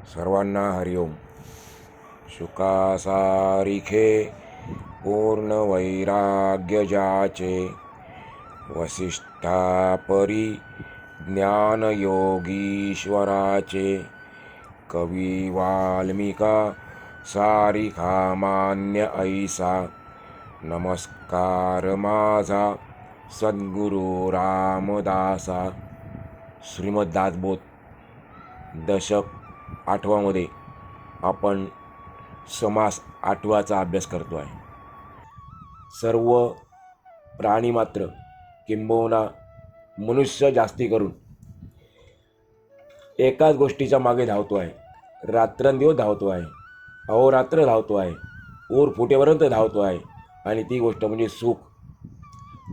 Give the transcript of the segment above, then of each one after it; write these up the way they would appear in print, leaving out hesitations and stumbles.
सर्वांना हरिओम. शुकासारिखे पूर्ण वैराग्य जाचे, वसिष्ठापरी ज्ञानयोगीश्वराचे. कवी वाल्मिका सारिखा मान्य ऐसा, नमस्कार माझा सद्गुरु रामदासा. श्रीमद दासबोध दशक 8मध्ये आपण समास 8चा अभ्यास करतो आहे. सर्व प्राणी मात्र किंबहुना मनुष्य जास्ती करून एकाच गोष्टीच्या मागे धावतो आहे. रात्रंदिवस धावतो आहे, अहोरात्र धावतो आहे, ऊर फुटेपर्यंत धावतो आहे. आणि ती गोष्ट म्हणजे सुख.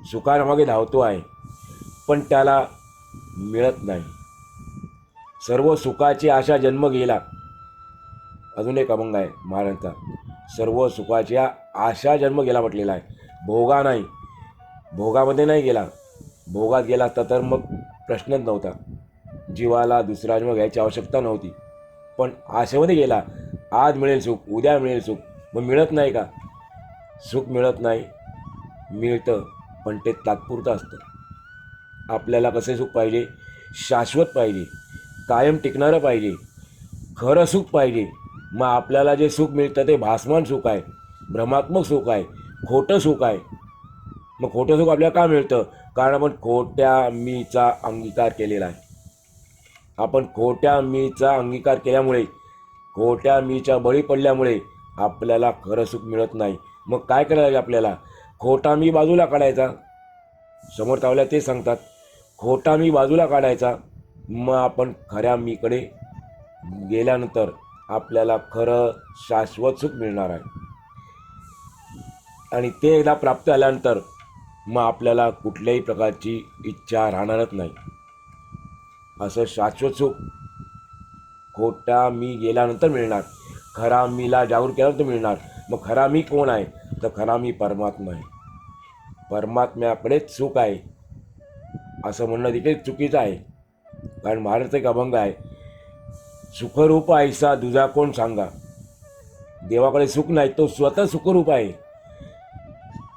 सुखामागे धावतो आहे, पण त्याला मिळत नाही. सर्व सुखाची आशा जन्म गेला. अजून एक अभंग आहे महाराजांचा, सर्व सुखाच्या आशा जन्म गेला म्हटलेला आहे. भोगा नाही, भोगामध्ये नाही गेला. भोगात गेला असता तर मग प्रश्नच नव्हता. जीवाला दुसरा जन्म घ्यायची आवश्यकता नव्हती. पण आशेमध्ये गेला, आज मिळेल सुख, उद्या मिळेल सुख. मग मिळत नाही का? सुख मिळत नाही. मिळतं, पण ते तात्पुरतं असतं. आपल्याला कसे सुख पाहिजे? शाश्वत पाहिजे, कायम टिकणारं पाहिजे, खरं सुख पाहिजे. मग आपल्याला जे सुख मिळतं ते भासमान सुख आहे, भ्रमात्मक सुख आहे, खोटं सुख आहे. मग खोटं सुख आपल्याला का मिळतं? कारण आपण खोट्या मीचा अंगीकार केलेला आहे. आपण खोट्या मीचा अंगीकार केल्यामुळे, खोट्या मीच्या बळी पडल्यामुळे आपल्याला खरं सुख मिळत नाही. मग काय करायला आपल्याला? खोटा मी बाजूला काढायचा. समोर तावल्या ते सांगतात, खोटा मी बाजूला काढायचा. मग आपण खऱ्या मीकडे गेल्यानंतर आपल्याला खरं शाश्वत सुख मिळणार आहे. आणि ते एकदा प्राप्त झाल्यानंतर मग आपल्याला कुठल्याही प्रकारची इच्छा राहणारच नाही. असं शाश्वत सुख खोटा मी गेल्यानंतर मिळणार. खरा मीला जागरूक केल्यानंतर मिळणार. मग खरा मी कोण आहे? तर खरा मी परमात्मा आहे. परमात्म्याकडेच सुख आहे असं म्हणणं देखील चुकीचं आहे. कारण महाराजांचा एक अभंग आहे, सुखरूप ऐसा दुजा कोण सांगा. देवाकडे सुख नाही, तो स्वतः सुखरूप आहे.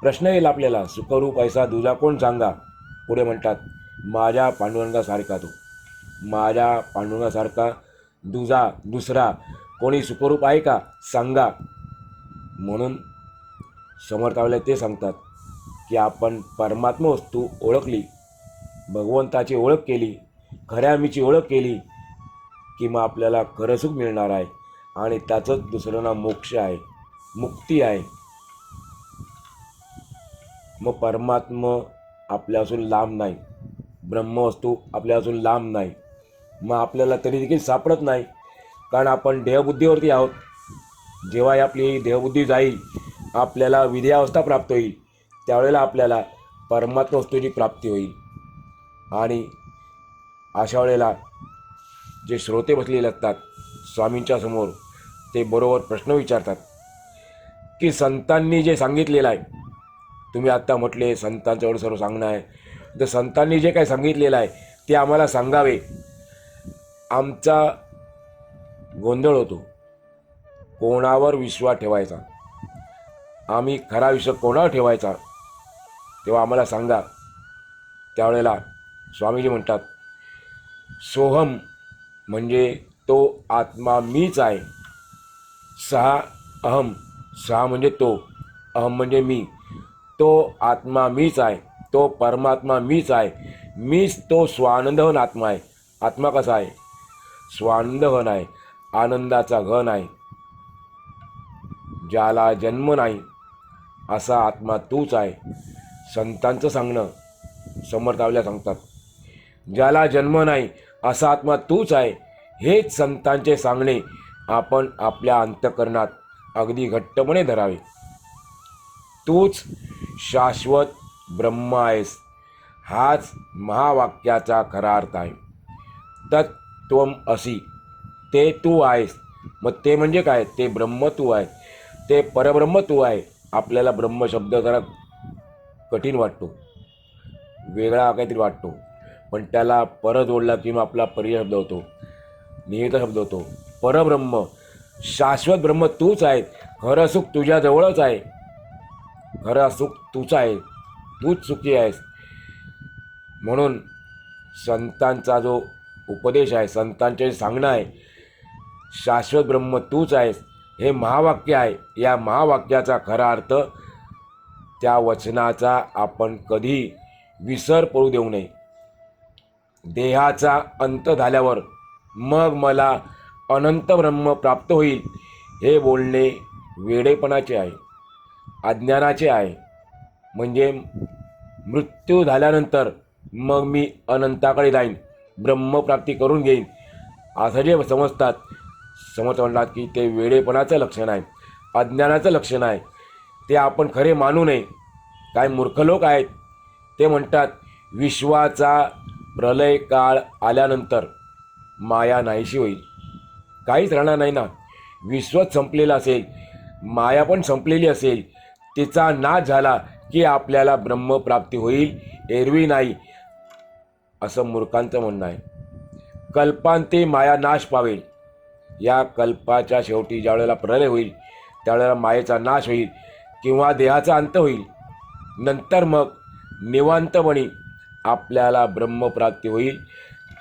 प्रश्न येईल आपल्याला, सुखरूप ऐसा दुजा कोण सांगा. पुढे म्हणतात, माझ्या पांडुरंगासारखा तो, माझ्या पांडुरंगासारखा दुसरा कोणी सुखरूप आहे का? सांगा. म्हणून समर्थावले ते सांगतात की आपण परमात्मा वस्तू ओळखली, भगवंताची ओळख केली, खऱ्या मीची ओळख केली की मग आपल्याला खरं सुख मिळणार आहे. आणि त्याचंच दुसरं नाव मोक्ष आहे, मुक्ती आहे. मग परमात्मा आपल्यापासून लांब नाही, ब्रह्मवस्तू आपल्यापासून लांब नाही. मग आपल्याला तरी देखील सापडत नाही, कारण आपण देहबुद्धीवरती आहोत. जेव्हा आपली देहबुद्धी जाईल, आपल्याला विद्यावस्था प्राप्त होईल, त्यावेळेला आपल्याला परमात्मा वस्तूची प्राप्ती होईल. आणि अशा वेळेला जे श्रोते बसलेले असतात स्वामींच्या समोर, ते बरोबर प्रश्न विचारतात की संतांनी जे सांगितलेलं आहे, तुम्ही आत्ता म्हटले संतांचं एवढं सर्व सांगणं आहे, तर संतांनी जे काही सांगितलेलं आहे ते आम्हाला सांगावे. आमचा गोंधळ होतो, कोणावर विश्वास ठेवायचा, आम्ही खरा विश्वास कोणावर ठेवायचा, तेव्हा आम्हाला सांगा. त्यावेळेला स्वामीजी म्हणतात, सोहम म्हणजे तो आत्मा मीच आहे. सहा अहम, सहा म्हणजे तो, अहम म्हणजे मी. तो आत्मा मीच आहे, तो परमात्मा मीच आहे. मीच तो स्वानंदघन आत्मा आहे. आत्मा कसा आहे? स्वानंदघन आहे, आनंदाचा घन आहे. ज्याला जन्म नाही असा आत्मा तूच आहे. संतांचं सांगणं समर्थावल्या सांगतात, ज्याला जन्म नाही असा आत्मा तूच आहे. हेच संतांचे सांगणे आपण आपल्या अंतःकरणात अगदी घट्टपणे धरावे. तूच शाश्वत ब्रह्म आहेस, हाच महावाक्याचा खरा अर्थ आहे. तत्त्वम असी, ते तू आहेस. मग ते म्हणजे काय? ते ब्रह्म तू आहे, ते परब्रह्म तू आहे. आपल्याला ब्रह्म शब्द जरा कठीण वाटतो, वेगळा काहीतरी वाटतो, पण त्याला पर जोडला किंवा आपला पर्याय शब्द होतो, निहित शब्द होतो. परब्रह्म शाश्वत ब्रह्म तूच आहे. खरं सुख तुझ्याजवळच आहे. खरं सुख तूच आहे. तूच सुखी आहेस. म्हणून संतांचा जो उपदेश आहे, संतांचे सांगणं आहे, शाश्वत ब्रह्म तूच आहेस, हे महावाक्य आहे. या महावाक्याचा खरा अर्थ, त्या वचनाचा आपण कधी विसर पडू देऊ नये. देहाचा अंत झाल्यावर मग मला अनंत ब्रह्म प्राप्त होईल, हे बोलणे वेडेपणाचे आहे, अज्ञानाचे आहे. म्हणजे मृत्यू झाल्यानंतर मग मी अनंताकडे जाईन, ब्रह्मप्राप्ती करून घेईन, असं जे समजतात, समर्थ म्हणतात की ते वेडेपणाचं लक्षण आहे, अज्ञानाचं लक्षण आहे. ते आपण खरे मानू नये. काय मूर्ख लोक आहेत, ते म्हणतात विश्वाचा प्रलय काळ आल्यानंतर माया नाहीशी होईल. काहीच राहणार नाही ना. विश्वच संपलेलं असेल, माया पण संपलेली असेल, तिचा नाश झाला की आपल्याला ब्रह्मप्राप्ती होईल, एरवी नाही, असं मूर्खांचं म्हणणं आहे. कल्पांते माया नाश पावेल. या कल्पाच्या शेवटी ज्यावेळेला प्रलय होईल, त्यावेळेला मायेचा नाश होईल किंवा देहाचा अंत होईल. नंतर मग निवांतपणी आपल्याला ब्रह्मप्राप्ती होईल,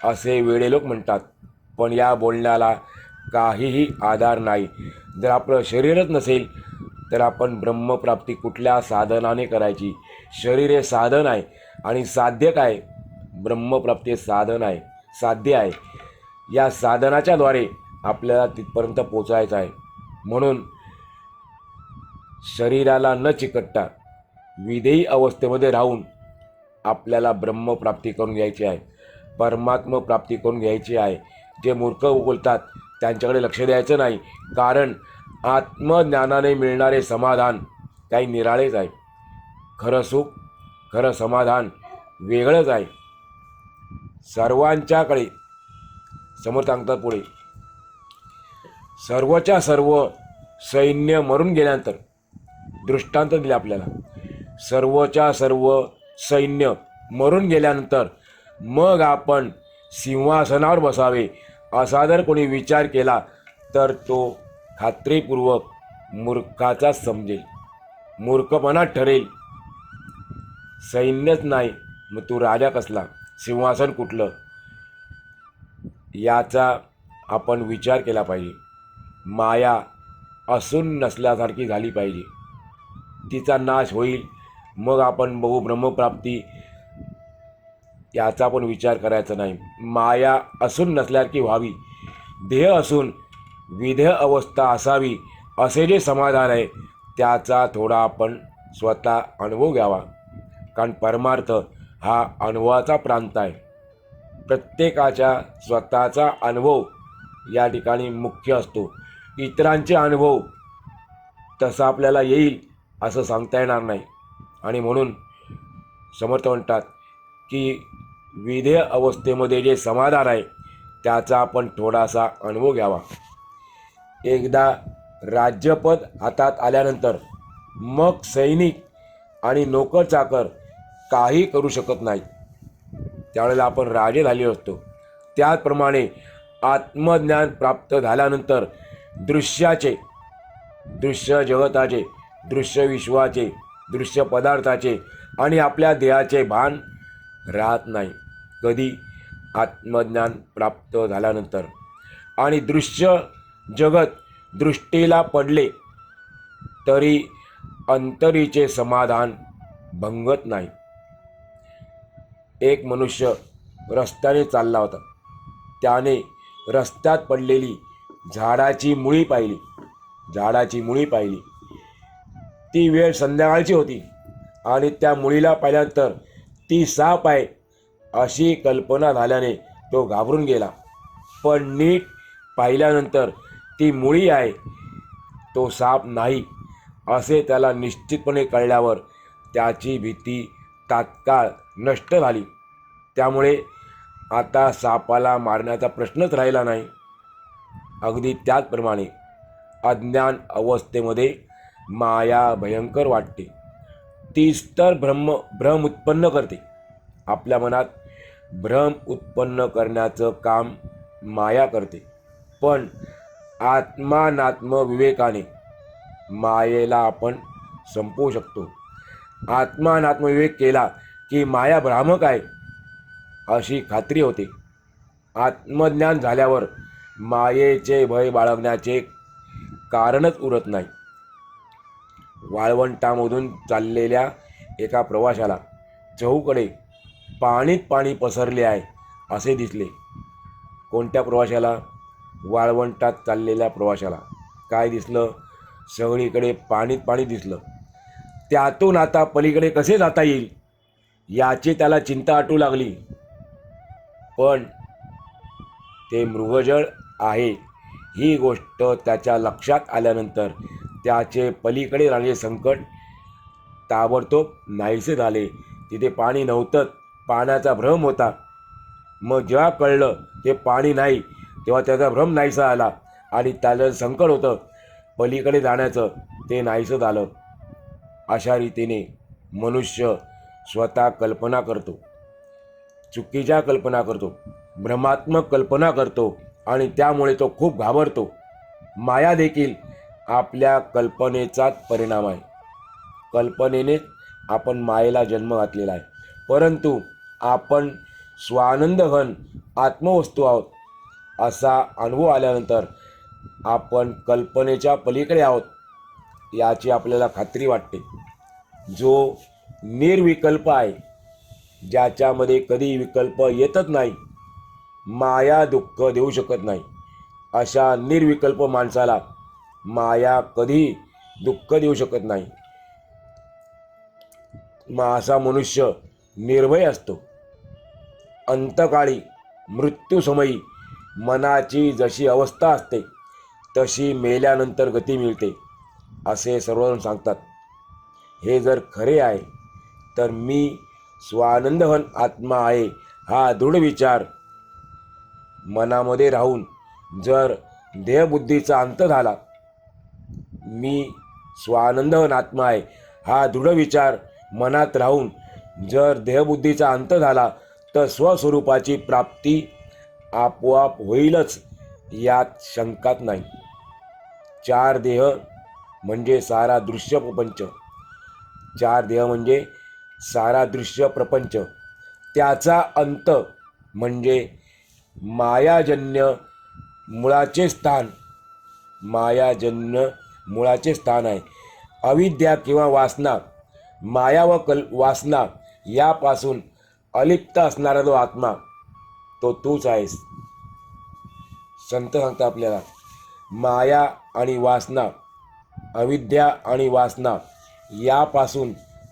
असे वेडे लोक म्हणतात. पण या बोलण्याला काहीही आधार नाही. जर आपलं शरीरच नसेल तर आपण ब्रह्मप्राप्ती कुठल्या साधनाने करायची? शरीर हे साधन आहे आणि साध्य काय? ब्रह्मप्राप्ती हे साधन आहे, साध्य आहे. या साधनाच्या द्वारे आपल्याला तिथपर्यंत पोचायचं आहे. म्हणून शरीराला न चिकटता विधेयी अवस्थेमध्ये राहून आपल्याला ब्रह्मप्राप्ती करून घ्यायची आहे, परमात्म प्राप्ती करून घ्यायची आहे. जे मूर्ख बोलतात त्यांच्याकडे लक्ष द्यायचं नाही, कारण आत्मज्ञानाने मिळणारे समाधान काही निराळेच आहे. खरं सुख, खरं समाधान वेगळंच आहे. सर्वांच्याकडे समर्थ सांगतात पुढे, सर्वच्या सर्व सैन्य मरून गेल्यानंतर, दृष्टांत दिले आपल्याला, सर्वच्या सर्व सैन्य मरून गेल्यानंतर मग आपण सिंहासनावर बसावे, असा जर कोणी विचार केला तर तो खात्रीपूर्वक मूर्खाचाच समजेल, मूर्खपणा ठरेल. सैन्यच नाही, मग तू राजा कसला, सिंहासन कुठलं, याचा आपण विचार केला पाहिजे. माया असून नसल्यासारखी झाली पाहिजे, तिचा नाश होईल, मग आपण बघू ब्रह्मप्राप्ती, याचा पण विचार करायचा नाही. माया असून नसल्यासारखी व्हावी, देह असून विधेय अवस्था असावी, असे जे समाधान आहे त्याचा थोडा आपण स्वतः अनुभव घ्यावा. कारण परमार्थ हा अनुभवाचा प्रांत आहे. प्रत्येकाच्या स्वतःचा अनुभव या ठिकाणी मुख्य असतो. इतरांचे अनुभव तसा आपल्याला येईल असं सांगता येणार नाही. आणि म्हणून समर्थ म्हणतात की विधेय अवस्थेमध्ये जे समाधान आहे त्याचा आपण थोडासा अनुभव घ्यावा. एकदा राज्यपद हातात आल्यानंतर मग सैनिक आणि नोकर चाकर काही करू शकत नाही. त्यावेळेला आपण राजे झाले असतो. त्याचप्रमाणे आत्मज्ञान प्राप्त झाल्यानंतर दृश्याचे, दृश्य जगताचे, दृश्य विश्वाचे, दृश्य पदार्थाचे आणि आपल्या देहाचे भान राहत नाही. कधी? आत्मज्ञान प्राप्त झाल्यानंतर. आणि दृश्य जगत दृष्टीला पडले तरी अंतरीचे समाधान भंगत नाही. एक मनुष्य रस्त्याने चालला होता. त्याने रस्त्यात पडलेली झाडाची मुळी पाहिली. झाडाची मुळी पाहिली. ती वेळ संध्याकाळची होती आणि त्या मुळीला पाहिल्यानंतर ती साप आहे अशी कल्पना झाल्याने तो घाबरून गेला. पण नीट पाहिल्यानंतर ती मुळी आहे, तो साप नाही, असे त्याला निश्चितपणे कळल्यावर त्याची भीती तात्काळ नष्ट झाली. त्यामुळे आता सापाला मारण्याचा प्रश्नच राहिला नाही. अगदी त्याचप्रमाणे अज्ञान अवस्थेमध्ये माया भयंकर वाटते. तीच तर भ्रम उत्पन्न करते. आपल्या मनात भ्रम उत्पन्न करण्याचं काम माया करते. पण आत्मानात्म विवेकाने मायेला आपण संपवू शकतो. आत्मानात्म विवेक केला की माया भ्रामक आहे अशी खात्री होते. आत्मज्ञान झाल्यावर मायेचे भय बाळगण्याचे कारणच उरत नाही. वाळवंटामधून चाललेल्या एका प्रवाशाला चहूकडे पाणीत पाणी पसरले आहे असे दिसले. कोणत्या प्रवाशाला? वाळवंटात चाललेल्या प्रवाशाला काय दिसलं? सगळीकडे पाणीत पाणी दिसलं. त्यातून आता पलीकडे कसे जाता येईल याची त्याला चिंता वाटू लागली. पण ते मृगजळ आहे ही गोष्ट त्याच्या लक्षात आल्यानंतर त्याचे पलीकडे राहिलेले संकट ताबडतोब नाहीसे झाले. तिथे पाणी नव्हतं, पाण्याचा भ्रम होता. मग जेव्हा कळलं ते पाणी नाही तेव्हा त्याचा भ्रम नाहीसा आला आणि त्याचं संकट होतं पलीकडे जाण्याचं ते नाहीसं झालं. अशा रीतीने मनुष्य स्वतः कल्पना करतो, चुकीच्या कल्पना करतो, भ्रमात्मक कल्पना करतो आणि त्यामुळे तो खूप घाबरतो. माया देखील आपल्या कल्पनेचाच परिणाम आहे. कल्पनेनेच आपण मायेला जन्म घातलेला आहे. परंतु आपण स्वानंदघन आत्मवस्तू आहोत असा अनुभव आल्यानंतर आपण कल्पनेच्या पलीकडे आहोत याची आपल्याला खात्री वाटते. जो निर्विकल्प आहे, ज्याच्यामध्ये कधी विकल्प येतच नाही, माया दुःख देऊ शकत नाही, अशा निर्विकल्प माणसाला माया कधी दुःख देऊ शकत नाही. असा मनुष्य निर्भय असतो. अंतकाळी मृत्यूसमयी मनाची जशी अवस्था असते तशी मेल्यानंतर गती मिळते असे सर्वजण सांगतात. हे जर खरे आहे तर मी स्वानंदघन आत्मा आहे हा दृढ विचार मनामध्ये राहून जर देहबुद्धीचा अंत झाला, मी स्वानंदघन आत्मा आहे हा दृढ विचार मनात राहून जर देहबुद्धीचा अंत झाला तर स्वस्वरूपाची प्राप्ती आपोआप होईलच यात शंकाच नाही. चार देह म्हणजे सारा दृश्य प्रपंच, चार देह म्हणजे सारा दृश्य प्रपंच, त्याचा अंत म्हणजे मायाजन्य मुळाचे स्थान, मायाजन्य मुळाचे स्थान आहे. अविद्या किंवा वासना, माया व वासना यापासून अलिप्त असणारा जो आत्मा तो तूच आहेस. संत सांगतात आपल्याला, माया आणि वासना, अविद्या आणि वासना यापासून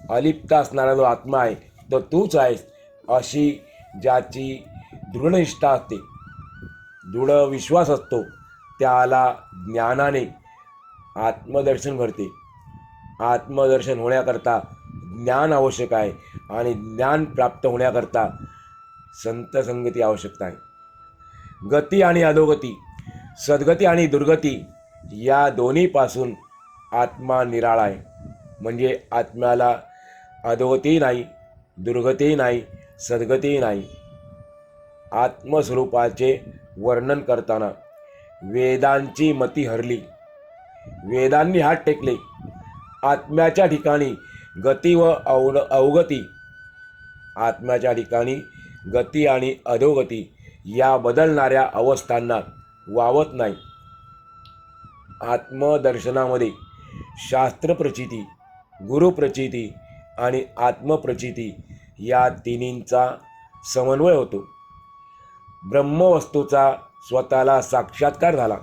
अलिप्त असणारा जो आत्मा आहे तो तूच आहेस अशी ज्याची दृढनिष्ठा असते, दृढ विश्वास असतो, त्याला ज्ञानाने आत्मदर्शन घडते. आत्मदर्शन होण्याकरता ज्ञान आवश्यक आहे आणि ज्ञान प्राप्त होण्याकरता संत संगती आवश्यक आहे. गती आणि अधोगती, सद्गती आणि दुर्गती या दोन्हीपासून आत्मा निराळा आहे. म्हणजे आत्म्याला अधोगतीही नाही, दुर्गतीही नाही, सद्गतीही नाही. आत्मस्वरूपाचे वर्णन करताना वेदांची मती हरली, वेदांनी हात टेकले. आत्म्याच्या ठिकाणी गती व अवगती, आत्म्याच्या ठिकाणी गती आणि अधोगती या बदलणाऱ्या अवस्थांना वावत नाही. आत्मदर्शनामध्ये शास्त्रप्रचिती, गुरुप्रचिती आणि आत्मप्रचिती या तिन्हींचा समन्वय होतो. ब्रह्मवस्तूचा स्वतःला साक्षात्कार झाला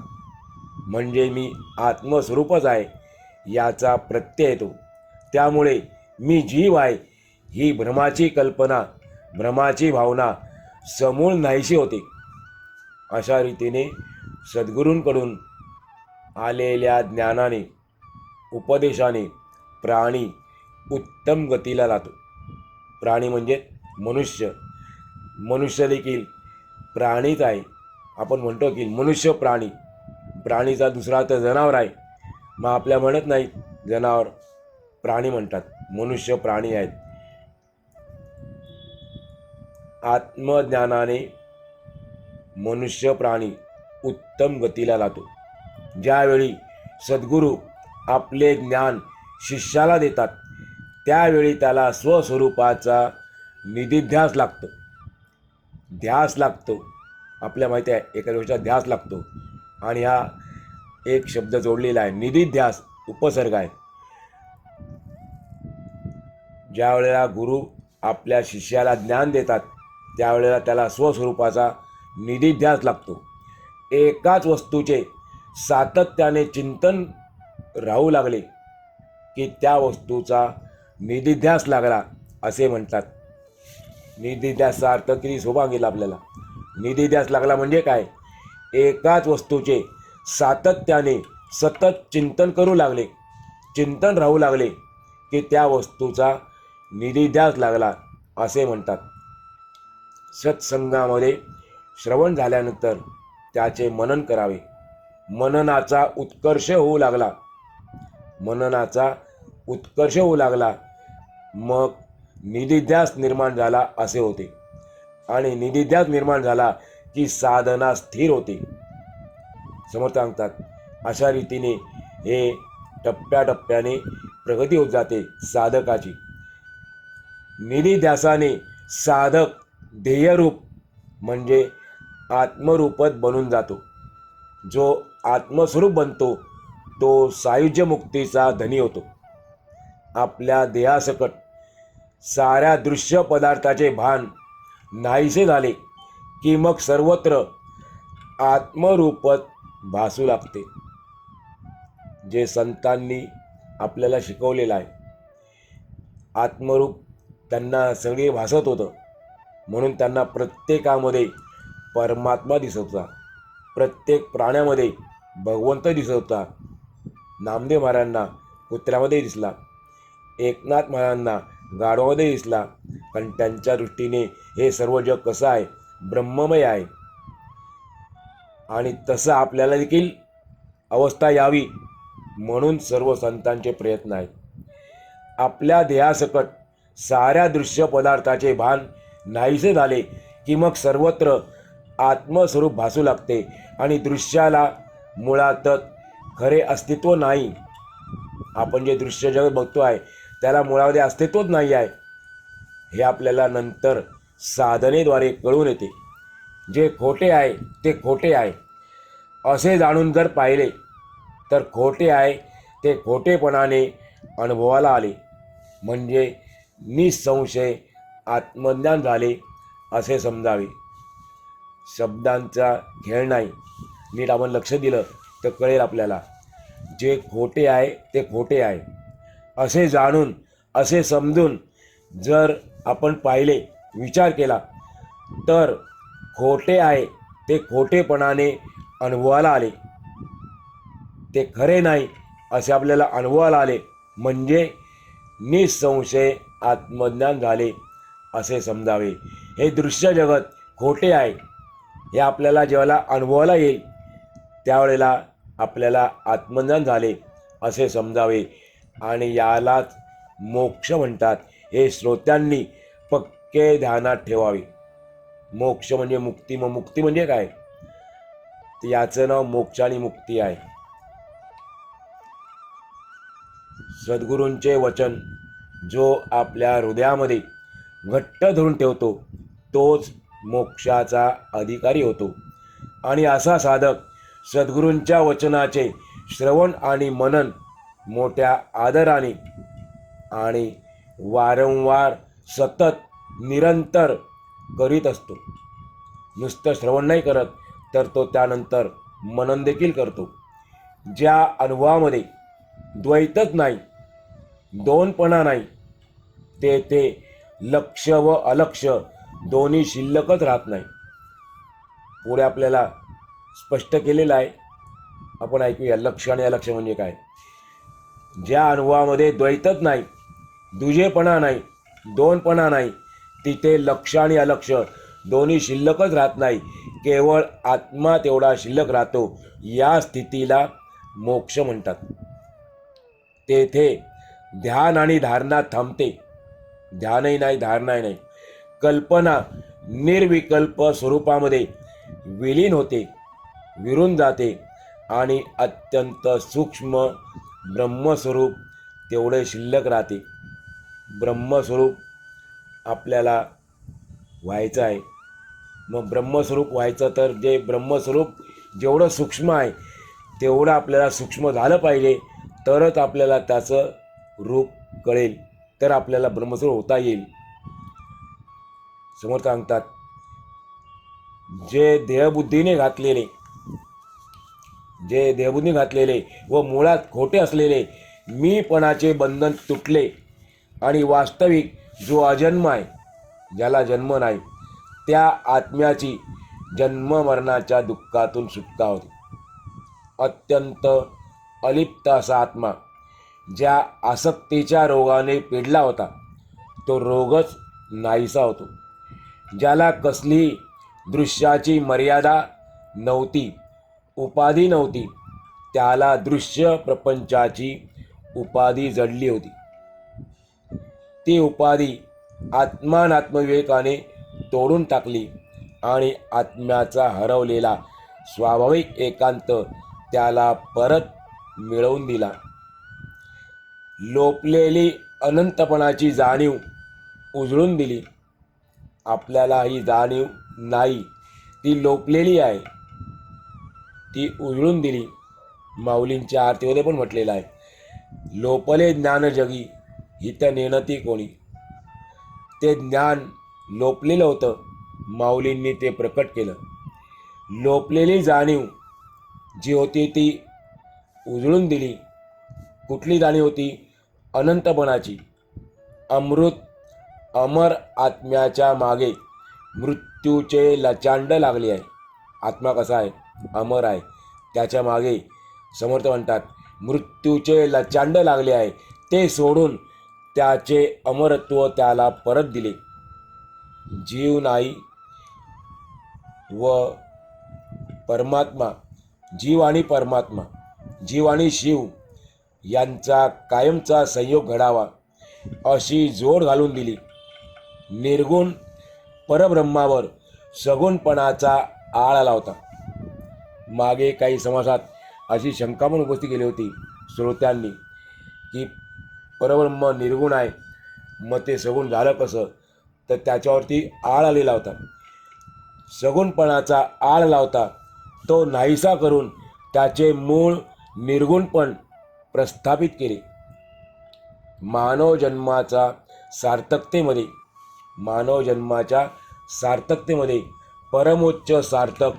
म्हणजे मी आत्मस्वरूपच आहे याचा प्रत्यय येतो. त्यामुळे मी जीव आहे ही भ्रमाची कल्पना, भ्रमाची भावना समूळ नाहीशी होते. अशा रीतीने सद्गुरूंकडून आलेल्या ज्ञानाने, उपदेशाने प्राणी उत्तम गतीला जातो. प्राणी म्हणजे मनुष्य, मनुष्य देखील प्राणीच आहे. आपण म्हणतो की मनुष्य प्राणी, प्राणीचा दुसरा तर जनावर आहे. मग आपल्या म्हणत नाहीत जनावर, प्राणी म्हणतात. मनुष्य प्राणी आहेत. आत्मज्ञानाने मनुष्य प्राणी उत्तम गतीला जातो. ज्यावेळी सद्गुरू आपले ज्ञान शिष्याला देतात त्यावेळी त्याला स्वस्वरूपाचा निधिध्यास लागतो, ध्यास लागतो. आपल्या माहिती आहे एका गोष्टीचा ध्यास लागतो आणि हा एक शब्द जोडलेला आहे, निधिध्यास उपसर्ग आहे. ज्या वेळेला गुरु आपल्या शिष्याला ज्ञान देतात त्यावेळेला त्याला स्वस्वरूपाचा निधिध्यास लागतो. एकाच वस्तूचे सातत्याने चिंतन राहू लागले की त्या वस्तूचा निधिध्यास लागला असे म्हणतात. निधिध्यासचा अर्थ किती सोपा गेला आपल्याला. निधिध्यास लागला म्हणजे काय? एकाच वस्तूचे सातत्याने सतत चिंतन करू लागले, चिंतन राहू लागले की त्या वस्तूचा निधिध्यास लागला असे म्हणतात. सत्संगामध्ये श्रवण झाल्यानंतर त्याचे मनन करावे. मननाचा उत्कर्ष होऊ लागला, मननाचा उत्कर्ष होऊ लागला मग निधिध्यास निर्माण झाला असे होते. आणि निधिध्यास निर्माण झाला की साधना स्थिर होते. समर्थ सांगतात अशा रीतीने हे टप्प्याटप्प्याने प्रगती होत जाते साधकाची. निधिध्यासाने साधक ध्येयरूप म्हणजे आत्मरूपत बनून जातो. जो आत्मस्वरूप बनतो तो सायुज्य मुक्तीचा धनी होतो. आपल्या देहासकट साऱ्या दृश्य पदार्थाचे भान नाहीसे झाले की मग सर्वत्र आत्मरूपत भासू लागते. जे संतांनी आपल्याला शिकवलेलं आहे आत्मरूप त्यांना सगळे भासत होतं म्हणून त्यांना प्रत्येकामध्ये परमात्मा दिसत होता, प्रत्येक प्राण्यामध्ये भगवंत दिसत होता. नामदेव महाराजांना कुत्र्यामध्ये दिसला, एकनाथ महाराजांना गाढवामध्ये दिसला, कारण त्यांच्या दृष्टीने हे सर्व जग कसं आहे, ब्रह्ममय आहे. आणि तसं आपल्याला देखील अवस्था यावी म्हणून सर्व संतांचे प्रयत्न आहेत. आपल्या देहासकट साऱ्या दृश्य पदार्थाचे भान नाहीसे झाले की मग सर्वत्र आत्मस्वरूप भासू लागते आणि दृश्याला मुळातच खरे अस्तित्व नाही. आपण जे दृश्य जगत बघतो आहे त्याला मुळामध्ये अस्तित्वच नाही आहे हे आपल्याला नंतर साधनेद्वारे कळून येते. जे खोटे आहे ते खोटे आहे असे जाणून जर पाहिले तर खोटे आहे ते खोटेपणाने अनुभवाला आले म्हणजे निसंशय आत्मज्ञान झाले असे समजावे. शब्दांचा खेळ नाही, नीट आपण लक्ष दिलं तर कळेल आपल्याला. जे खोटे आहे ते खोटे आहे असे जाणून असे समजून जर आपण पाहिले, विचार केला तर खोटे आहे ते खोटेपणाने अनुभवाला आले, ते खरे नाही असे आपल्याला अनुभवाला आले म्हणजे निसंशय आत्मज्ञान झाले असे समजावे. हे दृश्य जगत खोटे आहे हे आपल्याला जेव्हा अनुभवाला येईल त्यावेळेला आपल्याला आत्मज्ञान झाले असे समजावे आणि यालाच मोक्ष म्हणतात. हे श्रोत्यांनी पक्के ध्यानात ठेवावे. मोक्ष म्हणजे मुक्ती. मग मुक्ती म्हणजे काय? याचं नाव मोक्ष आणि मुक्ती आहे. सद्गुरूंचे वचन जो आपल्या हृदयामध्ये घट्ट धरून ठेवतो तोच मोक्षाचा अधिकारी होतो. आणि असा साधक सद्गुरूंच्या वचनाचे श्रवण आणि मनन मोठ्या आदराने आणि वारंवार सतत निरंतर करीत असतो. नुसतं श्रवण नाही करत तर तो त्यानंतर मनन देखील करतो. ज्या अनुभवामध्ये द्वैतच नाही, दोनपणा नाही, ते लक्ष व अलक्ष दोन्ही शिल्लकच राहत नाही. पुढे आपल्याला स्पष्ट केलेलं आहे, आपण ऐकूया लक्ष आणि अलक्ष म्हणजे काय. ज्या अनुभवामध्ये द्वैतच नाही, दुजेपणा नाही, दोनपणा नाही, तिथे लक्ष आणि अलक्ष दोन्ही शिल्लकच राहत नाही, केवळ आत्मा तेवढा शिल्लक राहतो. या स्थितीला मोक्ष म्हणतात. तेथे ध्यान आणि धारणा थांबते. ध्यानही नाही, धारणाही नाही. कल्पना निर्विकल्प स्वरूपामध्ये विलीन होते, विरून जाते आणि अत्यंत सूक्ष्म ब्रह्मस्वरूप तेवढे शिल्लक राहते. ब्रह्मस्वरूप आपल्याला व्हायचं आहे. मग ब्रह्मस्वरूप व्हायचं तर जे ब्रह्मस्वरूप जेवढं सूक्ष्म आहे तेवढं आपल्याला सूक्ष्म झालं पाहिजे, तरच आपल्याला त्याचं रूप कळेल, तर आपल्याला ब्रह्मस्वरूप होता येईल. समर्थ सांगतात, जे देहबुद्धीने घातलेले व मुळात खोटे असलेले मीपणाचे बंधन तुटले आणि वास्तविक जो अजन्म आहे, ज्याला जन्म नाही, त्या आत्म्याची जन्ममरणाच्या दुःखातून सुटका होते. अत्यंत अलिप्त असा आत्मा ज्या आसक्तीच्या रोगाने पिडला होता तो रोगच नाहीसा होतो. ज्याला कसलीही दृश्याची मर्यादा नव्हती, उपाधी नव्हती, त्याला दृश्य प्रपंचाची उपाधी जडली होती. ती उपाधी आत्मानात्मविवेकाने तोडून टाकली आणि आत्म्याचा हरवलेला स्वाभाविक एकांत त्याला परत मिळवून दिला. लोपलेली अनंतपणाची जाणीव उजळून दिली. आपल्याला ही जाणीव नाही, ती लोपलेली आहे, ती उजळून दिली. माऊलींच्या आरतीमध्ये पण म्हटलेलं आहे, लोपले ज्ञान जगी हित नेणती कोणी. ते ज्ञान लोपलेलं होतं, माऊलींनी ते प्रकट केलं. लोपलेली जाणीव जी होती ती उजळून दिली. कुठली जाणीव होती? अनंतपणाची. अमर आत्म्याच्या मागे मृत्यूचे लचांड लागले आहे. आत्मा कसा आहे? अमर आहे. त्याच्या मागे समर्थ म्हणतात मृत्यूचे लचांड लागले आहे. ते सोडून त्याचे अमरत्व त्याला परत दिले. जीव नाही व परमात्मा, जीव आणि परमात्मा, जीव आणि शिव यांचा कायमचा संयोग घडावा अशी जोड घालून दिली. निर्गुण परब्रह्मावर सगुणपणाचा आळा लावता. मागे काही समाजात अशी शंका पण उपस्थित केली होती श्रोत्यांनी की परब्रह्म निर्गुण आहे, मग ते सगुण झालं कसं? तर त्याच्यावरती आळ आलेला होता. सगुणपणाचा आळ लावता तो नाहीसा करून त्याचे मूळ निर्गुणपण प्रस्थापित केले. मानव जन्माच्या सार्थकतेमध्ये परमोच्च सार्थक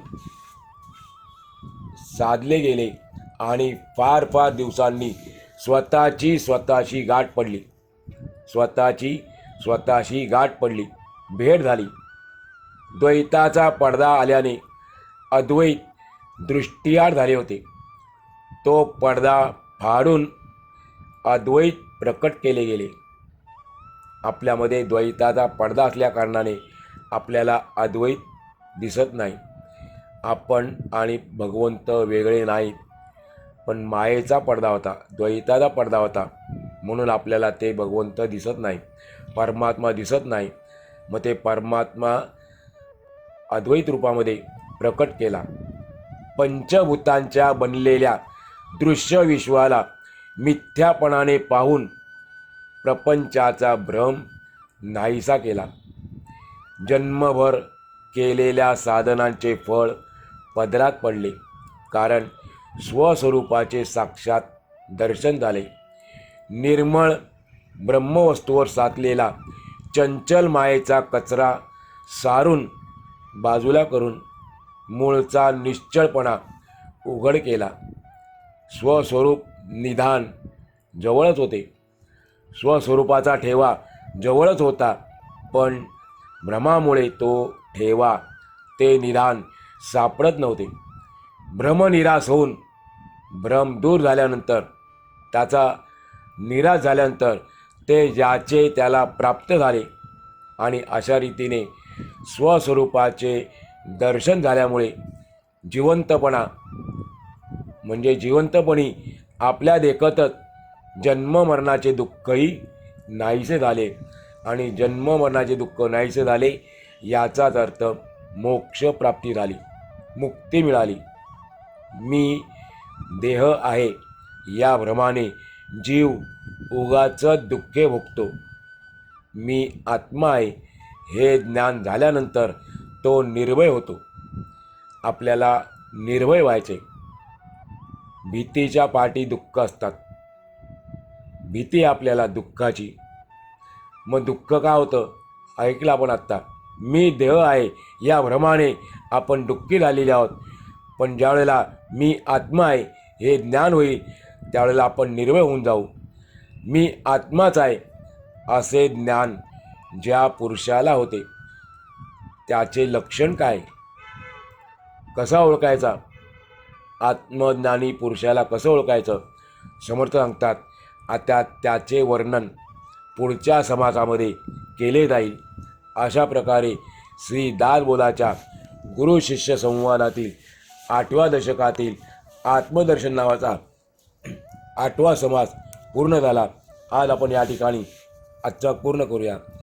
साधले गेले आणि फार दिवसांनी स्वतःची गाठ पडली, भेट झाली. द्वैताचा पडदा आल्याने अद्वैत दृष्टिआड झाले होते. तो पडदा फाडून अद्वैत प्रकट केले गेले. आपल्यामध्ये द्वैताचा पडदा असल्या कारणाने आपल्याला अद्वैत दिसत नाही. आपण आणि भगवंत वेगळे नाहीत, पण मायेचा पडदा होता, द्वैताचा पडदा होता, म्हणून आपल्याला ते भगवंत दिसत नाही, परमात्मा दिसत नाही. मग ते परमात्मा अद्वैत रूपामध्ये प्रकट केला. पंचभूतांच्या बनलेल्या दृश्य विश्वाला मिथ्यापणाने पाहून प्रपंचाचा भ्रम नाहीसा केला. जन्मभर केलेल्या साधनांचे फळ पदरात पडले, कारण स्वस्वरूपाचे साक्षात दर्शन झाले. निर्मळ ब्रह्मवस्तूवर साचलेला चंचल मायेचा कचरा सारून बाजूला करून मूळचा निश्चळपणा उघड केला. स्वस्वरूप निधान जवळच होते. स्वस्वरूपाचा ठेवा जवळच होता, पण भ्रमामुळे तो ठेवा, ते निधान सापडत नव्हते. भ्रमनिरास होऊन भ्रम दूर झाल्यानंतर, त्याचा निराश झाल्यानंतर ते ज्याचे त्याला प्राप्त झाले आणि अशा रीतीने स्वस्वरूपाचे दर्शन झाल्यामुळे जिवंतपणी आपल्या देखतच जन्ममरणाचे दुःखही नाहीसे झाले. आणि जन्ममरणाचे दुःख नाहीसे झाले याचाच अर्थ मोक्षप्राप्ती झाली, मुक्ती मिळाली. मी देह आहे या भ्रमाने जीव उगाच दुःखे भोगतो. मी आत्मा आहे हे ज्ञान झाल्यानंतर तो निर्भय होतो. आपल्याला निर्भय व्हायचे. भीतीच्या पाठी दुःख असतात. भीती आपल्याला दुःखाची. मग दुःख का होतं ऐकलं आपण आत्ता. मी देह आहे या भ्रमाने आपण दुःखी झालेले आहोत. पण ज्यावेळेला मी आत्मा आहे हे ज्ञान होईल त्यावेळेला आपण निर्भय होऊन जाऊ. मी आत्माच आहे असे ज्ञान ज्या पुरुषाला होते त्याचे लक्षण काय, कसा ओळखायचा? आत्मज्ञानी पुरुषाला कसं ओळखायचं? समर्थ सांगतात. आता त्याचे वर्णन पुढच्या समासामध्ये केले जाईल. अशा प्रकारे श्री दासबोधाच्या गुरु शिष्य संवादातील 8व्या दशकातील आत्मदर्शन नावाचा 8वा समास पूर्ण झाला. आज आपण या ठिकाणी आजचा पूर्ण करूया.